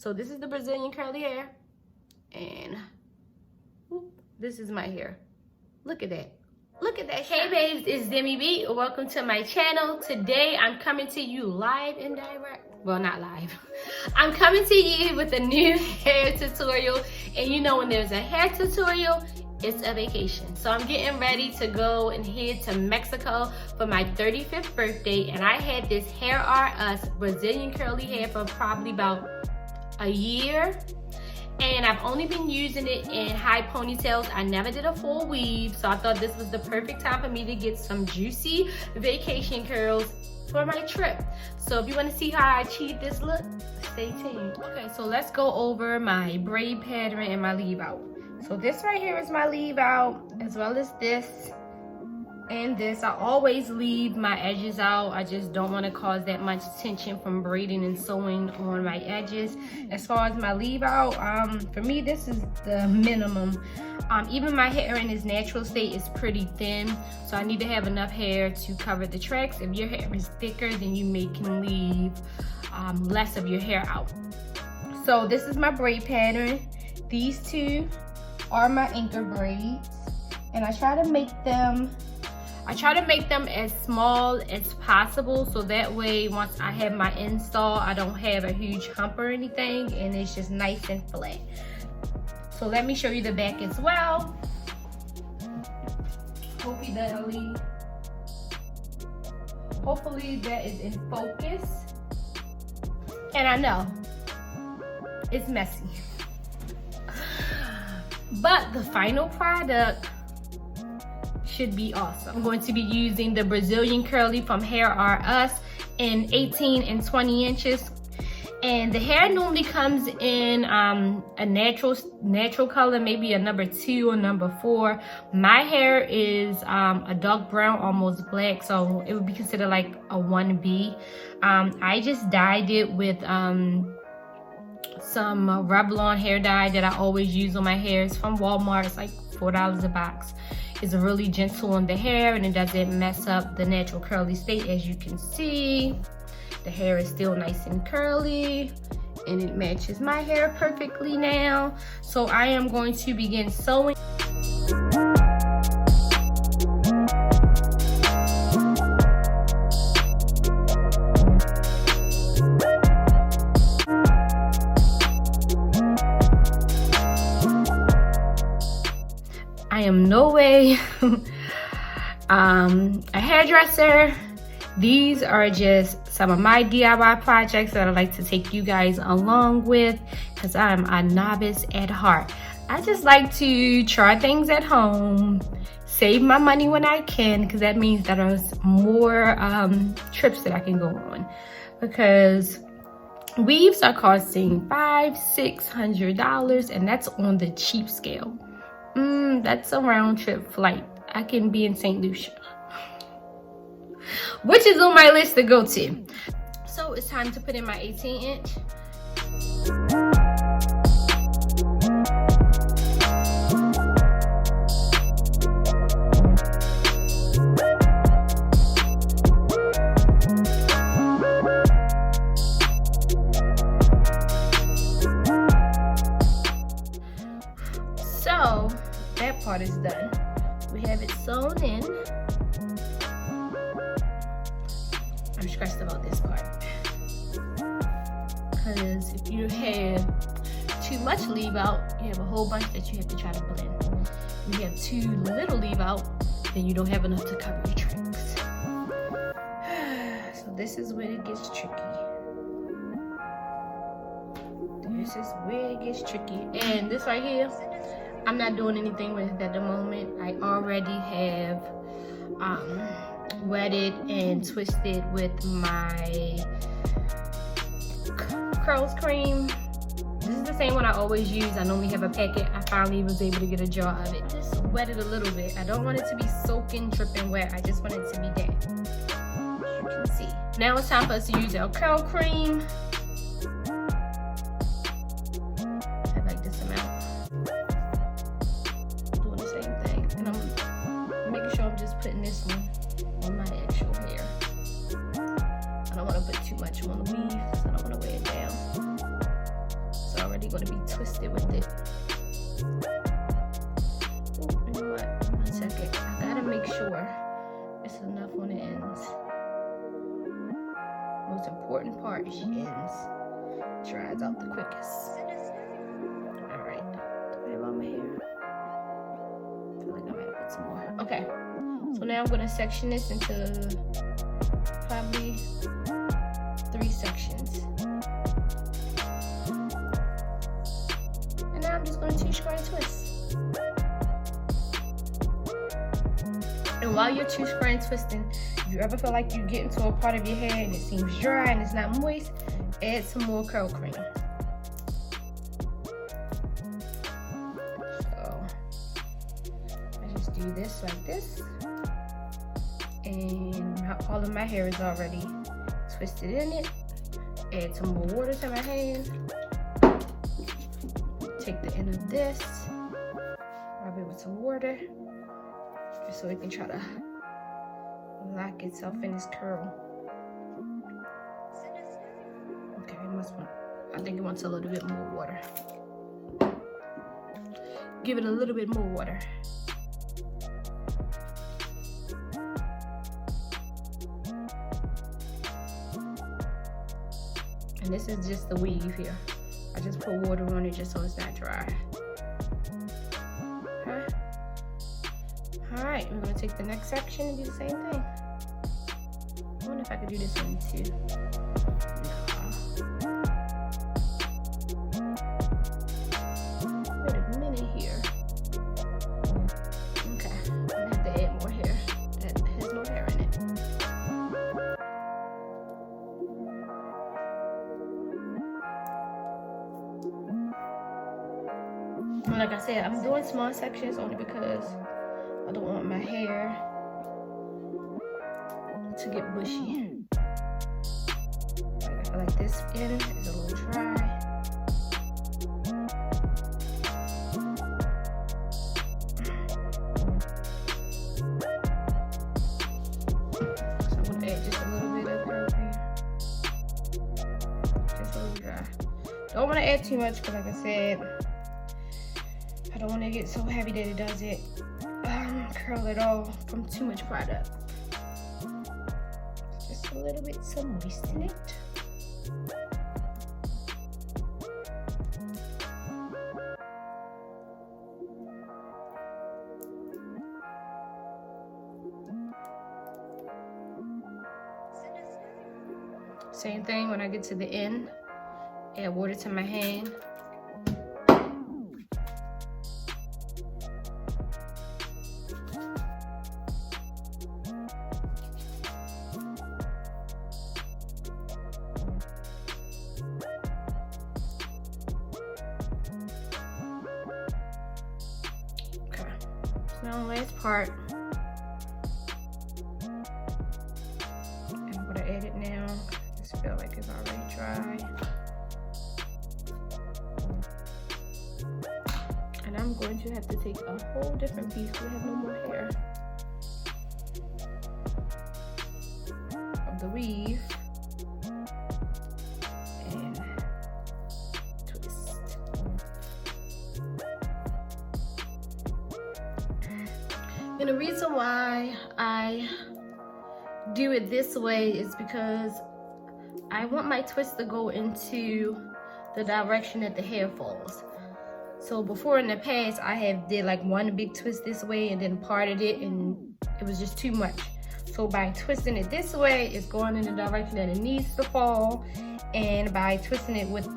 So this is the Brazilian curly hair, and this is my hair. Look at that. Look at that. Hey babes, it's Deme B. Welcome to my channel. Today I'm coming to you live and direct. Well, not live. I'm coming to you with a new hair tutorial. And you know when there's a hair tutorial, it's a vacation. So I'm getting ready to go and head to Mexico for my 35th birthday. And I had this Hairareus Brazilian curly hair for probably about a year. And I've only been using it in high ponytails. I never did a full weave, so I thought this was the perfect time for me to get some juicy vacation curls for my trip. So if you want to see how I achieve this look, stay tuned. Okay, so let's go over my braid pattern and my leave out. So this right here is my leave out, as well as this and this. I always leave my edges out. I just don't want to cause that much tension from braiding and sewing on my edges. As far as my leave out, for me this is the minimum. Even my hair in its natural state is pretty thin, so I need to have enough hair to cover the tracks. If your hair is thicker, then you can leave less of your hair out. So this is my braid pattern. These two are my anchor braids, and I try to make them as small as possible, so that way once I have my install, I don't have a huge hump or anything, and it's just nice and flat. So let me show you the back as well. Hopefully that is in focus. And I know it's messy, but the final product should be awesome. I'm going to be using the Brazilian curly from Hairareus in 18 and 20 inches. And the hair normally comes in a natural color, maybe a number 2 or number 4. My hair is a dark brown, almost black, so it would be considered like a 1B. I just dyed it with some Revlon hair dye that I always use on my hair. It's from Walmart. It's like $4 a box. It's really gentle on the hair, and it doesn't mess up the natural curly state. As you can see, the hair is still nice and curly, and it matches my hair perfectly now. So I am going to begin sewing. I am no way a hairdresser. These are just some of my DIY projects that I like to take you guys along with, because I'm a novice at heart. I just like to try things at home, save my money when I can, because that means that there's more trips that I can go on, because weaves are costing $500–600, and that's on the cheap scale. That's a round trip flight. I can be in St. Lucia, which is on my list to go to. So it's time to put in my 18-inch. So that part is done. We have it sewn in. I'm stressed about this part, because if you have too much leave out, you have a whole bunch that you have to try to blend. If you have too little leave out, then you don't have enough to cover your tracks. So this is where it gets tricky. This is where it gets tricky. And this right here, I'm not doing anything with it at the moment. I already have wetted and twisted with my curls cream. This is the same one I always use. I normally have a packet. I finally was able to get a jar of it. Just wet it a little bit. I don't want it to be soaking, dripping wet. I just want it to be damp. You can see. Now it's time for us to use our curl cream. I like this amount. Doing the same thing. And I'm making sure I'm just putting this one on my actual hair. I don't want to put too much on the weave, so I don't want to weigh it down. it's already going to be twisted with it. Ooh, you know what? 1 second. I gotta make sure it's enough on the ends. Most important part is the ends. Dries out the quickest. Alright. Do I have all my hair? I feel like I might put some more. Okay. So now I'm gonna section this into probably 3 sections. And now I'm just gonna two square and twist. And while you're two square and twisting, if you ever feel like you get into a part of your hair and it seems dry and it's not moist, add some more curl cream. So I just do this like this. And all of my hair is already twisted in it. Add some more water to my hand. Take the end of this, rub it with some water, just so it can try to lock itself in this curl. Okay, I think it wants a little bit more water. Give it a little bit more water. And this is just the weave here. I just put water on it just so it's not dry. Okay. Alright, we're gonna take the next section and do the same thing. I wonder if I could do this one too. No. Wait a minute here. Okay, I'm gonna have to add more hair. That has no hair in it. Like I said, I'm doing small sections only because I don't want my hair to get bushy. I feel like this end is a little dry. So I'm gonna add just a little bit of curl cream. Just a little dry. Don't want to add too much because, like I said, I don't want to get so heavy that it does it curl it all from too much product. Just a little bit to moisten it. Same thing when I get to the end, add water to my hand. Now last part, I'm gonna add it now. I just feel like it's already dry. And I'm going to have to take a whole different piece. We have no more hair of the weave and twist. And the reason why I do it this way is because I want my twist to go into the direction that the hair falls. So before in the past, I have did like one big twist this way and then parted it, and it was just too much. So by twisting it this way, it's going in the direction that it needs to fall. And by twisting it with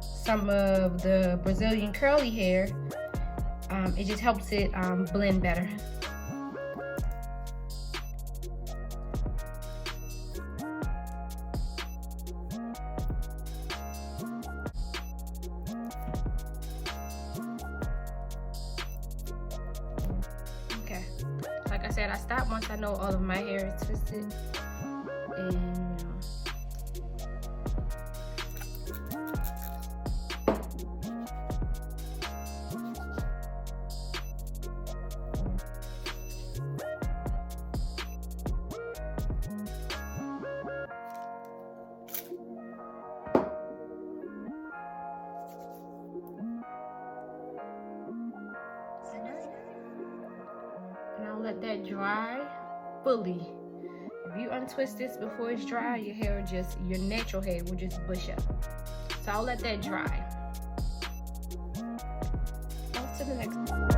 some of the Brazilian curly hair, it just helps it blend better. Okay, like I said, I stop once I know all of my hair is twisted, and let that dry fully. If you untwist this before it's dry, your hair will just, your natural hair will just bush up. So I'll let that dry. On to the next one.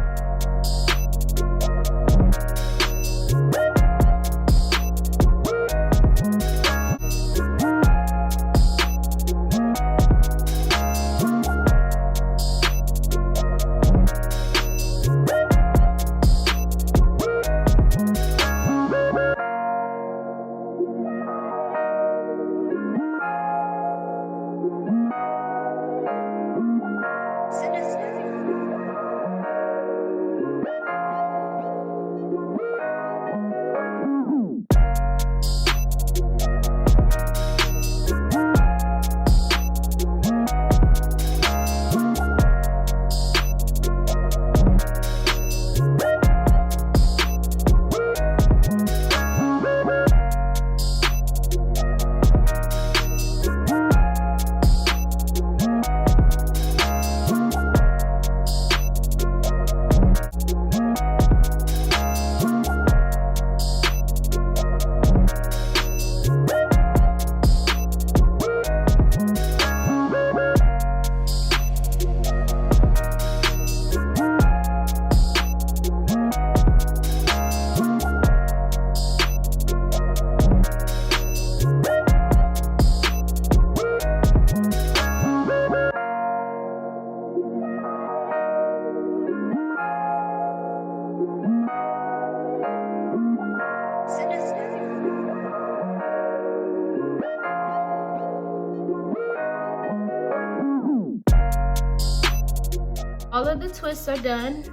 All of the twists are done,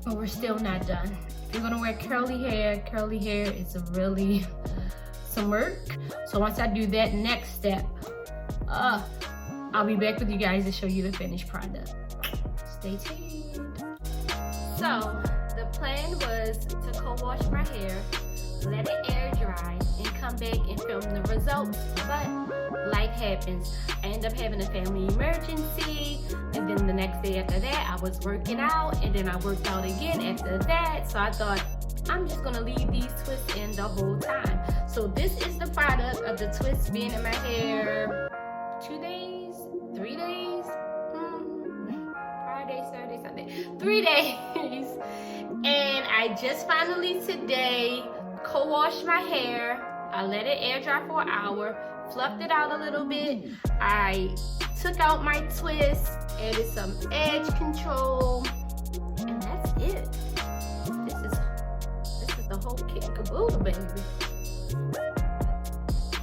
but we're still not done. If you're gonna wear curly hair is really some work. So once I do that next step, I'll be back with you guys to show you the finished product. Stay tuned. So the plan was to co-wash my hair, let it air dry, and come back and film the results. But life happens. I end up having a family emergency, and then the next day after that, I was working out, and then I worked out again after that. So I thought, I'm just gonna leave these twists in the whole time. So this is the product of the twists being in my hair 2 days, 3 days, Friday, Saturday, Sunday, 3 days. And I just finally today co-washed my hair. I let it air dry for an hour, fluffed it out a little bit. I took out my twist, added some edge control, and that's it. This is the whole kit and caboodle, baby.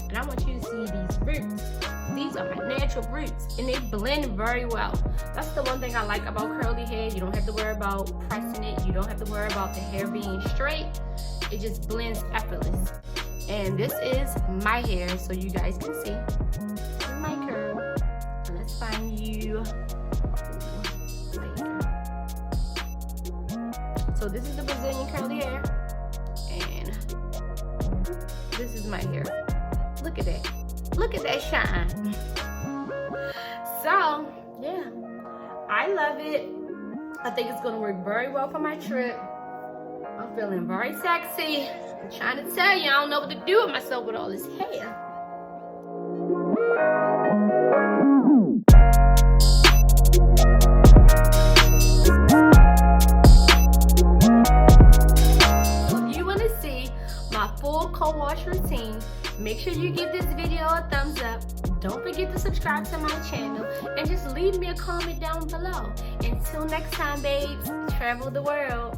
And I want you to see these roots. These are my natural roots, and they blend very well. That's the one thing I like about curly hair. You don't have to worry about pressing it. You don't have to worry about the hair being straight. It just blends effortless. And this is my hair, so you guys can see. This is my curl. Let's find you right here. So this is the Brazilian curly hair, and this is my hair. Look at that. Look at that shine. So, yeah, I love it. I think it's gonna work very well for my trip. I'm feeling very sexy. I'm trying to tell you, I don't know what to do with myself with all this hair. So if you want to see my full co-wash routine, make sure you give this video a thumbs up. Don't forget to subscribe to my channel, and just leave me a comment down below. Until next time, babes, travel the world.